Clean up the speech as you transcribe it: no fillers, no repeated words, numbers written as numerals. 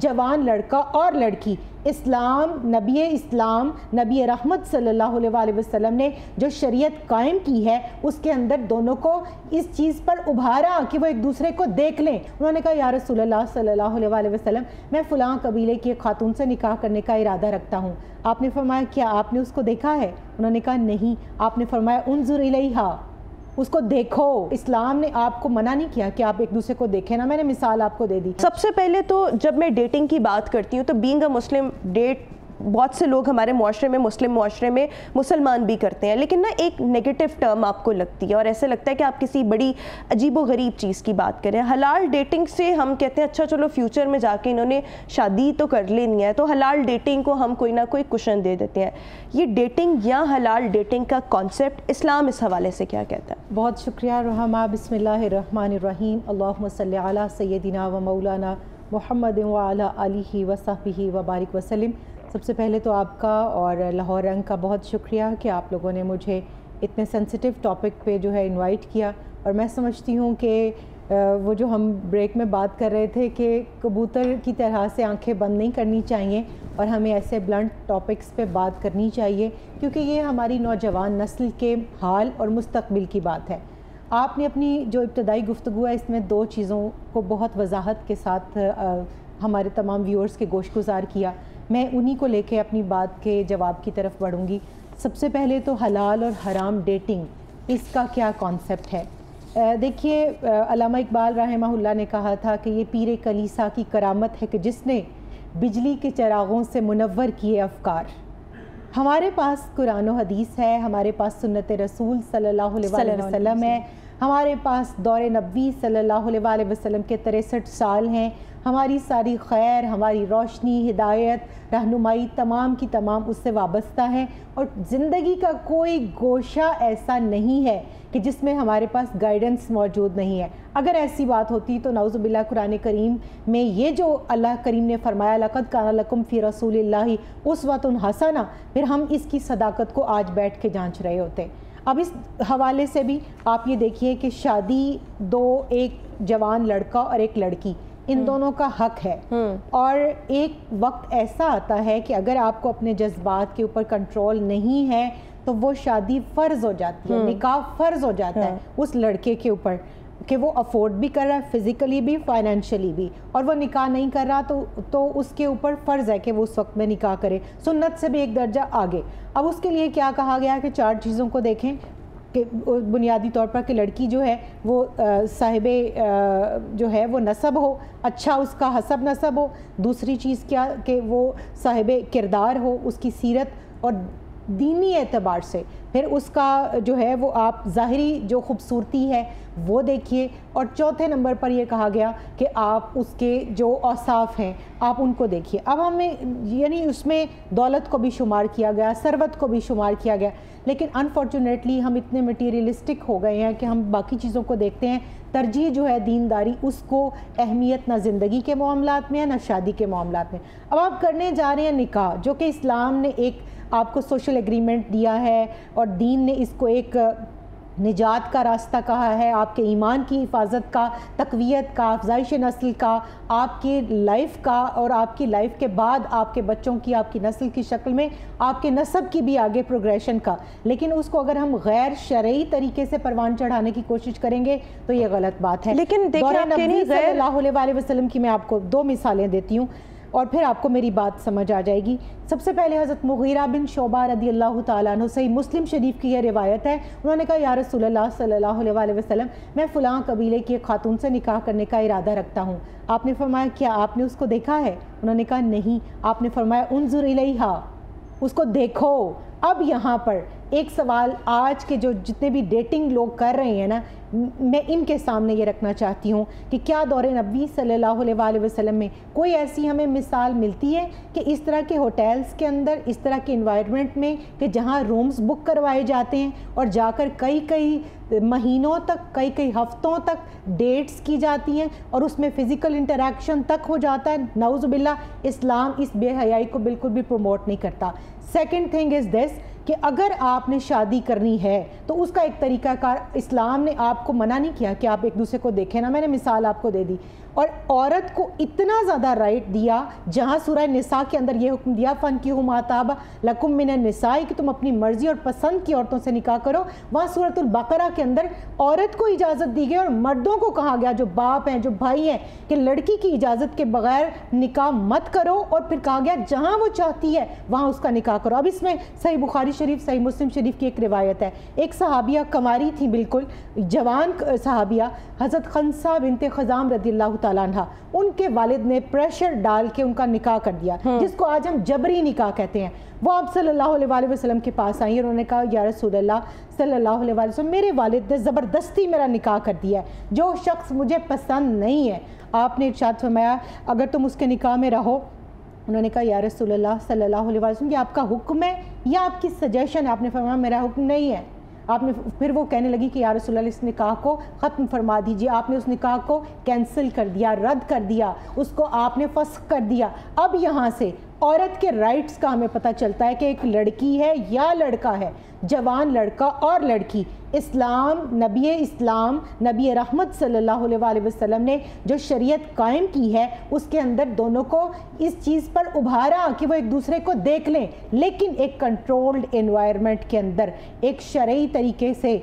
جوان لڑکا اور لڑکی، اسلام نبی رحمت صلی اللہ علیہ وسلم نے جو شریعت قائم کی ہے اس کے اندر دونوں کو اس چیز پر ابھارا کہ وہ ایک دوسرے کو دیکھ لیں۔ انہوں نے کہا یا رسول اللہ صلی اللہ علیہ وسلم میں فلاں قبیلے کی ایک خاتون سے نکاح کرنے کا ارادہ رکھتا ہوں۔ آپ نے فرمایا کیا آپ نے اس کو دیکھا ہے؟ انہوں نے کہا نہیں۔ آپ نے فرمایا انظر الیہا، اس کو دیکھو۔ اسلام نے آپ کو منع نہیں کیا کہ آپ ایک دوسرے کو دیکھیں نا، میں نے مثال آپ کو دے دی۔ سب سے پہلے تو جب میں ڈیٹنگ کی بات کرتی ہوں تو بینگ اے مسلم ڈیٹ بہت سے لوگ ہمارے معاشرے میں، مسلم معاشرے میں مسلمان بھی کرتے ہیں، لیکن نا ایک نیگیٹو ٹرم آپ کو لگتی ہے اور ایسے لگتا ہے کہ آپ کسی بڑی عجیب و غریب چیز کی بات کریں۔ حلال ڈیٹنگ سے ہم کہتے ہیں اچھا چلو فیوچر میں جا کے انہوں نے شادی تو کر لینی ہے تو حلال ڈیٹنگ کو ہم کوئی نہ کوئی کشن دے دیتے ہیں۔ یہ ڈیٹنگ یا حلال ڈیٹنگ کا کانسیپٹ اسلام اس حوالے سے کیا کہتا ہے؟ بہت شکریہ رحمہ۔ بسم اللہ الرحمن الرحیم، اللہم صلی علی سیدنا و مولانا محمد وعلی آلہ وصحبہ وبارک وسلم۔ سب سے پہلے تو آپ کا اور لاہور رنگ کا بہت شکریہ کہ آپ لوگوں نے مجھے اتنے سینسیٹیو ٹاپک پہ جو ہے انوائٹ کیا، اور میں سمجھتی ہوں کہ وہ جو ہم بریک میں بات کر رہے تھے کہ کبوتر کی طرح سے آنکھیں بند نہیں کرنی چاہیے اور ہمیں ایسے بلنٹ ٹاپکس پہ بات کرنی چاہیے، کیونکہ یہ ہماری نوجوان نسل کے حال اور مستقبل کی بات ہے۔ آپ نے اپنی جو ابتدائی گفتگو ہے اس میں دو چیزوں کو بہت وضاحت کے ساتھ ہمارے تمام ویورز کے گوش گزار کیا، میں انہی کو لے کے اپنی بات کے جواب کی طرف بڑھوں گی۔ سب سے پہلے تو حلال اور حرام ڈیٹنگ، اس کا کیا کانسیپٹ ہے؟ دیکھیے علامہ اقبال رحمہ اللہ نے کہا تھا کہ یہ پیر کلیسا کی کرامت ہے کہ جس نے بجلی کے چراغوں سے منور کیے افکار۔ ہمارے پاس قرآن و حدیث ہے، ہمارے پاس سنت رسول صلی اللہ علیہ وسلم ہے، ہمارے پاس دور نبوی صلی اللہ علیہ وسلم کے 63 سال ہیں، ہماری ساری خیر، ہماری روشنی، ہدایت، رہنمائی تمام کی تمام اس سے وابستہ ہیں، اور زندگی کا کوئی گوشہ ایسا نہیں ہے کہ جس میں ہمارے پاس گائیڈنس موجود نہیں ہے۔ اگر ایسی بات ہوتی تو نعوذ باللہ قرآن کریم میں یہ جو اللہ کریم نے فرمایا لَقَدْ كَانَ لَكُمْ فِي رَسُولِ اللَّهِ أُسْوَةٌ حَسَنَةٌ، پھر ہم اس کی صداقت کو آج بیٹھ کے جانچ رہے ہوتے۔ اب اس حوالے سے بھی آپ یہ دیکھیے کہ شادی ایک جوان لڑکا اور ایک لڑکی، ان دونوں کا حق ہے، اور ایک وقت ایسا آتا ہے کہ اگر آپ کو اپنے جذبات کے اوپر کنٹرول نہیں ہے تو وہ شادی فرض ہو جاتی ہے، نکاح فرض ہو جاتا ہے اس لڑکے کے اوپر کہ وہ افورڈ بھی کر رہا ہے، فزیکلی بھی، فائنینشلی بھی، اور وہ نکاح نہیں کر رہا تو اس کے اوپر فرض ہے کہ وہ اس وقت میں نکاح کرے، سنت سے بھی ایک درجہ آگے۔ اب اس کے لیے کیا کہا گیا ہے کہ 4 چیزوں کو دیکھیں کہ بنیادی طور پر کہ لڑکی جو ہے وہ صاحب جو ہے وہ نسب ہو، اچھا اس کا حسب نسب ہو، دوسری چیز کیا کہ وہ صاحب کردار ہو، اس کی سیرت اور دینی اعتبار سے، پھر اس کا جو ہے وہ آپ ظاہری جو خوبصورتی ہے وہ دیکھیے، اور چوتھے نمبر پر یہ کہا گیا کہ آپ اس کے جو اوصاف ہیں آپ ان کو دیکھیے۔ اب ہمیں یعنی اس میں دولت کو بھی شمار کیا گیا، ثروت کو بھی شمار کیا گیا، لیکن انفارچونیٹلی ہم اتنے مٹیریلسٹک ہو گئے ہیں کہ ہم باقی چیزوں کو دیکھتے ہیں، ترجیح جو ہے دینداری اس کو اہمیت نہ زندگی کے معاملات میں ہے نہ شادی کے معاملات میں۔ اب آپ کرنے جا رہے ہیں نکاح، جو کہ اسلام نے ایک آپ کو سوشل ایگریمنٹ دیا ہے اور دین نے اس کو ایک نجات کا راستہ کہا ہے، آپ کے ایمان کی حفاظت کا، تقویت کا، افزائش نسل کا، آپ کی لائف کا، اور آپ کی لائف کے بعد آپ کے بچوں کی، آپ کی نسل کی شکل میں آپ کے نسب کی بھی آگے پروگریشن کا، لیکن اس کو اگر ہم غیر شرعی طریقے سے پروان چڑھانے کی کوشش کریں گے تو یہ غلط بات ہے۔ لیکن دور نبوی صلی اللہ علیہ وسلم کی میں آپ کو 2 مثالیں دیتی ہوں اور پھر آپ کو میری بات سمجھ آ جائے گی۔ سب سے پہلے حضرت مغیرہ بن شعبہ رضی اللہ تعالیٰ عنہ، صحیح مسلم شریف کی یہ روایت ہے، انہوں نے کہا یا رسول اللہ صلی اللہ علیہ وسلم میں فلاں قبیلے کی ایک خاتون سے نکاح کرنے کا ارادہ رکھتا ہوں۔ آپ نے فرمایا کیا آپ نے اس کو دیکھا ہے؟ انہوں نے کہا نہیں۔ آپ نے فرمایا انظر الیہا، اس کو دیکھو۔ اب یہاں پر ایک سوال آج کے جو جتنے بھی ڈیٹنگ لوگ کر رہے ہیں نا، میں ان کے سامنے یہ رکھنا چاہتی ہوں کہ کیا دور نبوی صلی اللہ علیہ وسلم میں کوئی ایسی ہمیں مثال ملتی ہے کہ اس طرح کے ہوٹلز کے اندر، اس طرح کے انوائرمنٹ میں کہ جہاں رومز بک کروائے جاتے ہیں اور جا کر کئی مہینوں تک، کئی ہفتوں تک ڈیٹس کی جاتی ہیں اور اس میں فزیکل انٹریکشن تک ہو جاتا ہے؟ نعوذ باللہ، اسلام اس بے حیائی کو بالکل بھی پروموٹ نہیں کرتا۔ سیکنڈ تھنگ از دس کہ اگر آپ نے شادی کرنی ہے تو اس کا ایک طریقہ کار، اسلام نے آپ کو منع نہیں کیا کہ آپ ایک دوسرے کو دیکھیں نا، میں نے مثال آپ کو دے دی۔ اور عورت کو اتنا زیادہ رائٹ دیا، جہاں سورہ نساء کے اندر یہ حکم دیا فَانْكِحُوا مَا طَابَ لَكُم مِّنَ النِّسَاءِ کہ تم اپنی مرضی اور پسند کی عورتوں سے نکاح کرو، وہاں سورۃ البقرہ کے اندر عورت کو اجازت دی گئی اور مردوں کو کہا گیا جو باپ ہیں جو بھائی ہیں کہ لڑکی کی اجازت کے بغیر نکاح مت کرو، اور پھر کہا گیا جہاں وہ چاہتی ہے وہاں اس کا نکاح کرو۔ اب اس میں صحیح بخاری شریف صحیح مسلم شریف کی ایک روایت ہے، ایک صحابیہ کنواری تھی، بالکل جوان صحابیہ، حضرت خنسہ بنت خزام رضی اللہ تعالیٰ عنہ، ان کے والد نے پریشر ڈال کے ان کا نکاح کر دیا، جس کو آج ہم جبری نکاح کہتے ہیں۔ وہ آپ صلی اللہ علیہ وآلہ وسلم کے پاس آئیں اور انہوں نے کہا یا رسول اللہ صلی اللہ علیہ وآلہ وسلم، میرے والد نے زبردستی میرا نکاح کر دیا ہے، جو شخص مجھے پسند نہیں ہے۔ آپ نے ارشاد فرمایا اگر تم اس کے نکاح میں رہو، انہوں نے کہا یا رسول اللہ صلی اللہ علیہ وآلہ وسلم یہ آپ کا حکم ہے یا آپ کی سجیشن ہے؟ آپ نے فرمایا میرا حکم نہیں ہے۔ آپ نے پھر وہ کہنے لگی کہ یا رسول اللہ اس نکاح کو ختم فرما دیجیے۔ آپ نے اس نکاح کو کینسل کر دیا، رد کر دیا، اس کو آپ نے فسخ کر دیا۔ اب یہاں سے عورت کے رائٹس کا ہمیں پتہ چلتا ہے کہ ایک لڑکی ہے یا لڑکا ہے، جوان لڑکا اور لڑکی، اسلام نبی رحمت صلی اللہ علیہ وآلہ وسلم نے جو شریعت قائم کی ہے اس کے اندر دونوں کو اس چیز پر ابھارا کہ وہ ایک دوسرے کو دیکھ لیں، لیکن ایک کنٹرولڈ انوائرمنٹ کے اندر، ایک شرعی طریقے سے۔